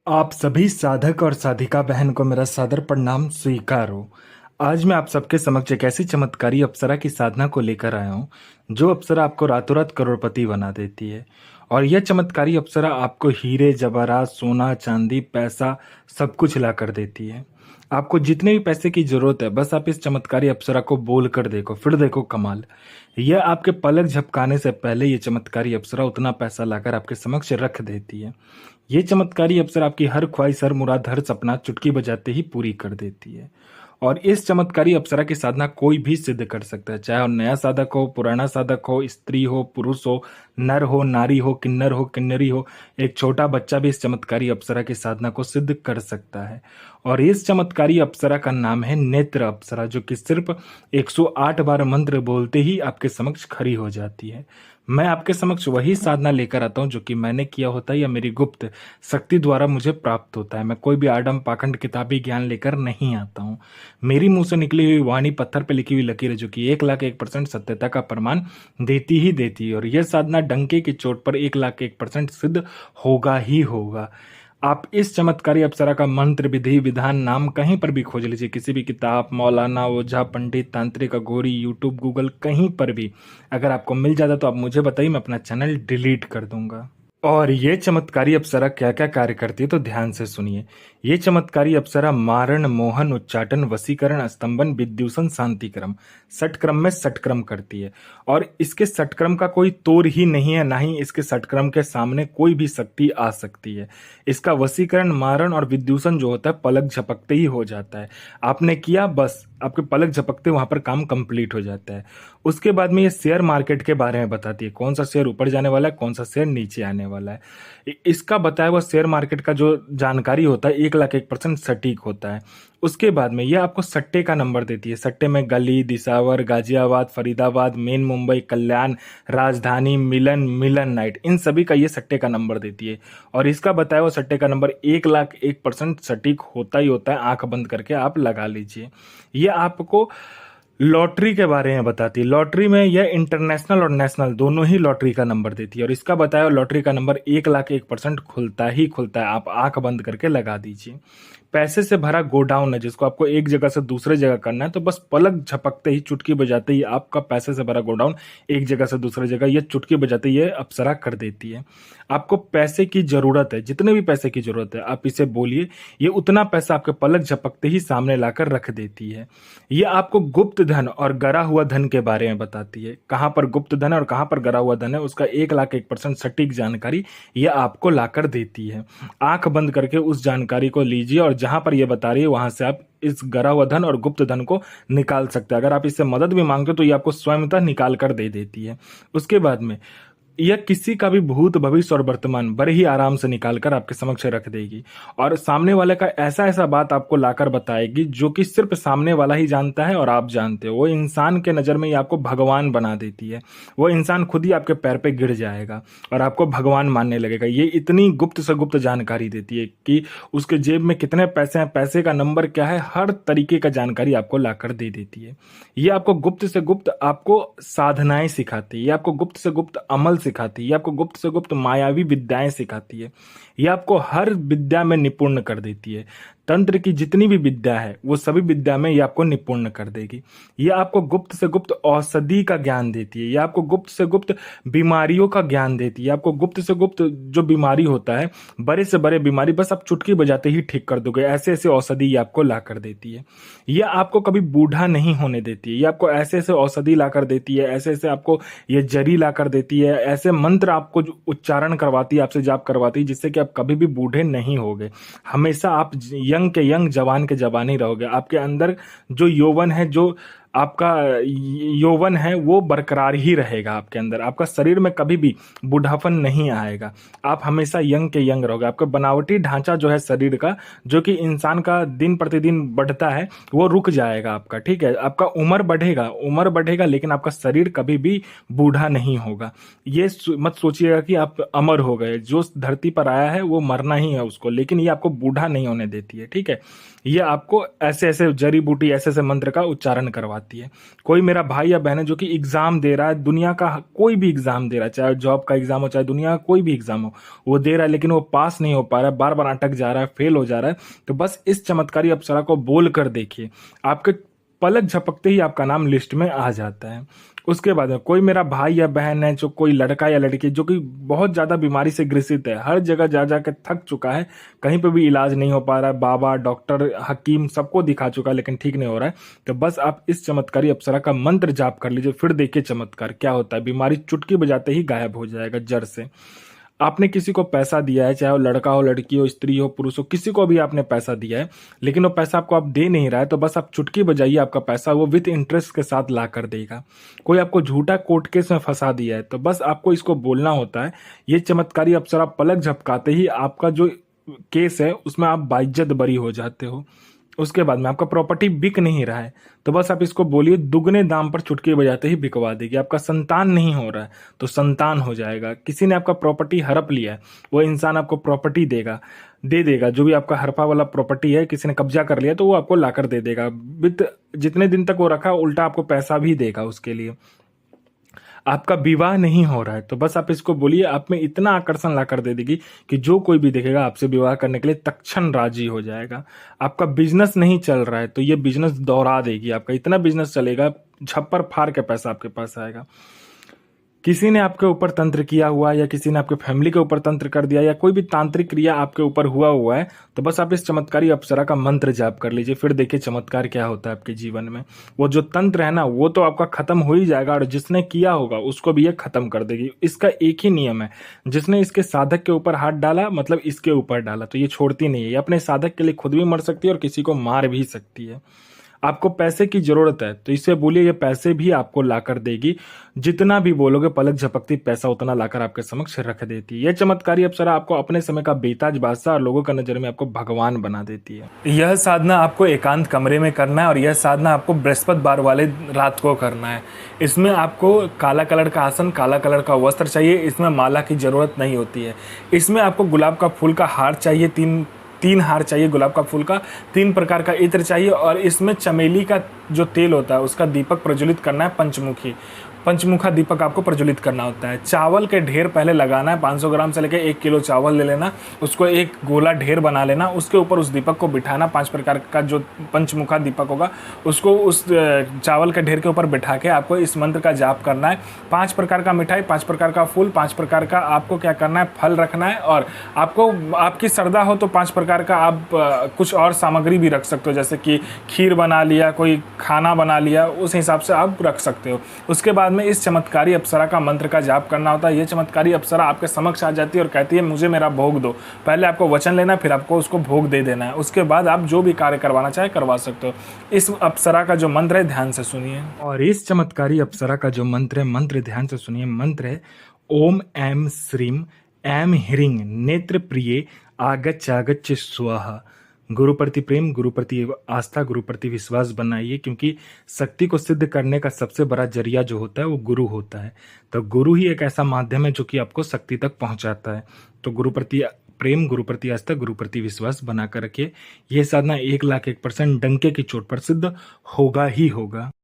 आप सभी साधक और साधिका बहन को मेरा सादर प्रणाम स्वीकार हो। आज मैं आप सबके समक्ष एक ऐसी चमत्कारी अप्सरा की साधना को लेकर आया हूँ जो अप्सरा आपको रातों रात करोड़पति बना देती है। और यह चमत्कारी अप्सरा आपको हीरे जवाहरात सोना चांदी पैसा सब कुछ ला कर देती है। आपको जितने भी पैसे की जरूरत है बस आप इस चमत्कारी अप्सरा को बोल कर देखो, फिर देखो कमाल। यह आपके पलक झपकाने से पहले ये चमत्कारी अप्सरा उतना पैसा लाकर आपके समक्ष रख देती है। ये चमत्कारी अप्सरा आपकी हर ख्वाहिश हर मुराद हर सपना चुटकी बजाते ही पूरी कर देती है। और इस चमत्कारी अप्सरा की साधना कोई भी सिद्ध कर सकता है, चाहे वो नया साधक हो पुराना साधक हो स्त्री हो पुरुष हो नर हो नारी हो किन्नरी हो एक छोटा बच्चा भी इस चमत्कारी अप्सरा की साधना को सिद्ध कर सकता है। और इस चमत्कारी अप्सरा का नाम है नेत्र अप्सरा, जो कि सिर्फ 108 बार मंत्र बोलते ही आपके समक्ष खड़ी हो जाती है। मैं आपके समक्ष वही साधना लेकर आता हूँ जो कि मैंने किया होता है या मेरी गुप्त शक्ति द्वारा मुझे प्राप्त होता है। मैं कोई भी आडम पाखंड किताबी ज्ञान लेकर नहीं आता हूँ। मेरी मुंह से निकली हुई वाणी पत्थर पे लिखी हुई लकीर है जो कि 1,01% सत्यता का प्रमाण देती ही देती है। और यह साधना डंके की चोट पर 1,01% सिद्ध होगा ही होगा। आप इस चमत्कारी अप्सरा का मंत्र विधि विधान नाम कहीं पर भी खोज लीजिए, किसी भी किताब मौलाना ओझा पंडित तांत्रिक अघोरी यूट्यूब गूगल कहीं पर भी अगर आपको मिल जाता तो आप मुझे बताइए, मैं अपना चैनल डिलीट कर दूंगा। और ये चमत्कारी अप्सरा क्या क्या कार्य करती है तो ध्यान से सुनिए। ये चमत्कारी अप्सरा मारण मोहन उच्चाटन वसीकरण स्तंभन विद्युषण शांतिक्रम षटक्रम में षटक्रम करती है। और इसके षटक्रम का कोई तोड़ ही नहीं है, ना ही इसके षटक्रम के सामने कोई भी शक्ति आ सकती है। इसका वसीकरण मारण और विद्युषण जो होता है पलक झपकते ही हो जाता है। आपने किया बस आपके पलक झपकते वहां पर काम कंप्लीट हो जाता है। उसके बाद में ये शेयर मार्केट के बारे में बताती है, कौन सा शेयर ऊपर जाने वाला है कौन सा शेयर नीचे आने वाला है। इसका बताया हुआ शेयर मार्केट का जो जानकारी होता है 1,01% सटीक होता है। उसके बाद में यह आपको सट्टे का नंबर देती है। सट्टे में गली दिसावर गाजियाबाद फरीदाबाद मेन मुंबई कल्याण राजधानी मिलन मिलन नाइट इन सभी का ये सट्टे का नंबर देती है। और इसका बताया हुआ सट्टे का नंबर 1,01% सटीक होता ही होता है। आंख बंद करके आप लगा लीजिए। यह आपको लॉटरी के बारे में बताती है। लॉटरी में यह इंटरनेशनल और नेशनल दोनों ही लॉटरी का नंबर देती है। और इसका बताया लॉटरी का नंबर 1,01% खुलता ही खुलता है। आप आंख बंद करके लगा दीजिए। पैसे से भरा गोडाउन है जिसको आपको एक जगह से दूसरे जगह करना है, तो बस पलक झपकते ही चुटकी बजाते ही आपका पैसे से भरा गोडाउन एक जगह से दूसरे जगह ये चुटकी बजाते ये अप्सरा कर देती है। आपको पैसे की जरूरत है, जितने भी पैसे की जरूरत है आप इसे बोलिए, ये उतना पैसा आपके पलक झपकते ही सामने लाकर रख देती है। ये आपको गुप्त धन और गरा हुआ धन के बारे में बताती है। कहां पर गुप्त धन है और कहां पर गरा हुआ धन है उसका 1,01% सटीक जानकारी ये आपको लाकर देती है। आंख बंद करके उस जानकारी को लीजिए और जहां पर ये बता रही है वहां से आप इस गरा हुआ धन और गुप्त धन को निकाल सकते हैं। अगर आप इससे मदद भी मांगते हो तो ये आपको स्वयंतः निकाल कर दे देती है। उसके बाद में यह किसी का भी भूत भविष्य और वर्तमान बड़े ही आराम से निकालकर आपके समक्ष रख देगी। और सामने वाले का ऐसा ऐसा बात आपको लाकर बताएगी जो कि सिर्फ सामने वाला ही जानता है और आप जानते हो। वो इंसान के नजर में ये आपको भगवान बना देती है। वो इंसान खुद ही आपके पैर पे गिर जाएगा और आपको भगवान मानने लगेगा। ये इतनी गुप्त से गुप्त जानकारी देती है कि उसके जेब में कितने पैसे हैं पैसे का नंबर क्या है हर तरीके का जानकारी आपको लाकर दे देती है। ये आपको गुप्त से गुप्त आपको साधनाएं सिखाती है। ये आपको गुप्त से गुप्त अमल सिखाती है। ये आपको गुप्त से गुप्त मायावी विद्याएं सिखाती है। ये आपको हर विद्या में निपुण कर देती है। तंत्र की जितनी भी विद्या है वो सभी विद्या में ये आपको निपुण कर देगी। ये आपको गुप्त से गुप्त औषधि का ज्ञान देती है। ये आपको गुप्त से गुप्त बीमारियों का ज्ञान देती है। आपको गुप्त से गुप्त जो बीमारी होता है बड़े से बड़े बीमारी बस आप चुटकी बजाते ही ठीक कर दोगे, ऐसे ऐसे औषधि ये आपको ला कर देती है। ये आपको कभी बूढ़ा नहीं होने देती है। ये आपको ऐसे ऐसे औषधि ला कर देती है, ऐसे ऐसे आपको ये जरी ला कर देती है, ऐसे मंत्र आपको उच्चारण करवाती है, आपसे जाप करवाती है जिससे कि आप कभी भी बूढ़े नहीं होगे। हमेशा आप यंग के यंग जवान के जवान ही रहोगे। आपके अंदर जो यौवन है जो आपका यौवन है वो बरकरार ही रहेगा आपके अंदर। आपका शरीर में कभी भी बुढ़ापन नहीं आएगा। आप हमेशा यंग के यंग रहोगे। आपका बनावटी ढांचा जो है शरीर का जो कि इंसान का दिन प्रतिदिन बढ़ता है वो रुक जाएगा आपका, ठीक है। आपका उम्र बढ़ेगा लेकिन आपका शरीर कभी भी बूढ़ा नहीं होगा। ये मत सोचिएगा कि आप अमर हो गए। जो धरती पर आया है वो मरना ही है उसको, लेकिन ये आपको बूढ़ा नहीं होने देती है, ठीक है। ये आपको ऐसे ऐसे जड़ी बूटी ऐसे ऐसे मंत्र का उच्चारण करवा करवाती है। कोई मेरा भाई या बहन है जो कि एग्जाम दे रहा है, दुनिया का कोई भी एग्जाम दे रहा है, चाहे जॉब का एग्जाम हो चाहे दुनिया का कोई भी एग्जाम हो, वो दे रहा है लेकिन वो पास नहीं हो पा रहा है, बार बार अटक जा रहा है, फेल हो जा रहा है, तो बस इस चमत्कारी अप्सरा को बोल कर देखिए, आपके पलक झपकते ही आपका नाम लिस्ट में आ जाता है। उसके बाद में कोई मेरा भाई या बहन है, जो कोई लड़का या लड़की जो कि बहुत ज्यादा बीमारी से ग्रसित है, हर जगह जा जा के थक चुका है, कहीं पे भी इलाज नहीं हो पा रहा है, बाबा डॉक्टर हकीम सबको दिखा चुका है लेकिन ठीक नहीं हो रहा है, तो बस आप इस चमत्कारी अप्सरा का मंत्र जाप कर लीजिए, फिर देखिए चमत्कार क्या होता है। बीमारी चुटकी बजाते ही गायब हो जाएगा जड़ से। आपने किसी को पैसा दिया है, चाहे वो लड़का हो लड़की हो स्त्री हो पुरुष हो, किसी को भी आपने पैसा दिया है लेकिन वो पैसा आपको आप दे नहीं रहा है, तो बस आप चुटकी बजाइए, आपका पैसा वो विद इंटरेस्ट के साथ ला कर देगा। कोई आपको झूठा कोर्ट केस में फंसा दिया है, तो बस आपको इसको बोलना होता है, ये चमत्कारी अप्सरा पलक झपकाते ही आपका जो केस है उसमें आप बाइज्जत बरी हो जाते हो। उसके बाद में आपका प्रॉपर्टी बिक नहीं रहा है, तो बस आप इसको बोलिए, दुगने दाम पर चुटकी बजाते ही बिकवा देगी। आपका संतान नहीं हो रहा है तो संतान हो जाएगा। किसी ने आपका प्रॉपर्टी हड़प लिया है, वो इंसान आपको प्रॉपर्टी दे देगा। जो भी आपका हड़पा वाला प्रॉपर्टी है किसी ने कब्जा कर लिया तो वो आपको लाकर दे देगा, विद जितने दिन तक वो रखा उल्टा आपको पैसा भी देगा उसके लिए। आपका विवाह नहीं हो रहा है तो बस आप इसको बोलिए, आप में इतना आकर्षण ला कर दे देगी कि जो कोई भी देखेगा आपसे विवाह करने के लिए तत्क्षण राजी हो जाएगा। आपका बिजनेस नहीं चल रहा है तो ये बिजनेस दौड़ा देगी, आपका इतना बिजनेस चलेगा, झप्पर फाड़ के पैसा आपके पास आएगा। किसी ने आपके ऊपर तंत्र किया हुआ है या किसी ने आपके फैमिली के ऊपर तंत्र कर दिया या कोई भी तांत्रिक क्रिया आपके ऊपर हुआ है, तो बस आप इस चमत्कारी अप्सरा का मंत्र जाप कर लीजिए, फिर देखिए चमत्कार क्या होता है आपके जीवन में। वो जो तंत्र है ना वो तो आपका खत्म हो ही जाएगा और जिसने किया होगा उसको भी ये खत्म कर देगी। इसका एक ही नियम है, जिसने इसके साधक के ऊपर हाथ डाला मतलब इसके ऊपर डाला, तो ये छोड़ती नहीं है, ये अपने साधक के लिए खुद भी मर सकती है और किसी को मार भी सकती है। आपको पैसे की जरूरत है तो इसे बोलिए, ये पैसे भी आपको लाकर देगी, जितना भी बोलोगे पलक झपकती पैसा उतना लाकर आपके समक्ष रख देती है। यह चमत्कारी अप्सरा आपको अपने समय का बेताज बादशाह और लोगों का नजर में आपको भगवान बना देती है। यह साधना आपको एकांत कमरे में करना है और यह साधना आपको बृहस्पतिवार वाले रात को करना है। इसमें आपको काला कलर का आसन, काला कलर का वस्त्र चाहिए, इसमें माला की जरूरत नहीं होती है। इसमें आपको गुलाब का फूल का हार चाहिए, तीन हार चाहिए गुलाब का फूल का, 3 प्रकार का इत्र चाहिए और इसमें चमेली का जो तेल होता है उसका दीपक प्रज्वलित करना है, पंचमुखा दीपक आपको प्रज्वलित करना होता है। चावल के ढेर पहले लगाना है, 500 ग्राम से लेकर 1 किलो चावल ले लेना, उसको एक गोला ढेर बना लेना, उसके ऊपर उस दीपक को बिठाना, 5 प्रकार का जो पंचमुखा दीपक होगा उसको उस चावल के ढेर के ऊपर बिठा के आपको इस मंत्र का जाप करना है। 5 प्रकार का मिठाई, 5 प्रकार का फूल, 5 प्रकार का आपको क्या करना है, फल रखना है और आपको आपकी श्रद्धा हो तो 5 प्रकार का आप कुछ और सामग्री भी रख सकते हो, जैसे कि खीर बना लिया, कोई खाना बना लिया, उस हिसाब से आप रख सकते हो। उसके बाद में इस चमत्कारी अप्सरा का मंत्र का जाप करना होता है। ये चमत्कारी अप्सरा आपके समक्ष आ जाती है और कहती है मुझे मेरा भोग दो। पहले आपको वचन लेना है, फिर आपको उसको भोग दे देना है, उसके बाद आप जो भी कार्य करवाना चाहे करवा सकते हो। इस अप्सरा का जो मंत्र है ध्यान से सुनिए, और इस चमत्कारी अप्सरा का जो मंत्र है, मंत्र ध्यान से सुनिए। मंत्र है ओम ऐम श्रीम ऐम ह्रीं नेत्र प्रिये आगच्छ स्वाहा। गुरु प्रति प्रेम, गुरु प्रति आस्था, गुरु प्रति विश्वास बनाइए, क्योंकि शक्ति को सिद्ध करने का सबसे बड़ा जरिया जो होता है वो गुरु होता है। तो गुरु ही एक ऐसा माध्यम है जो कि आपको शक्ति तक पहुंचाता है। तो गुरु प्रति प्रेम, गुरु प्रति आस्था, गुरु प्रति विश्वास बना कर रखिए। यह साधना 1,01,000% डंके की चोट पर सिद्ध होगा ही होगा।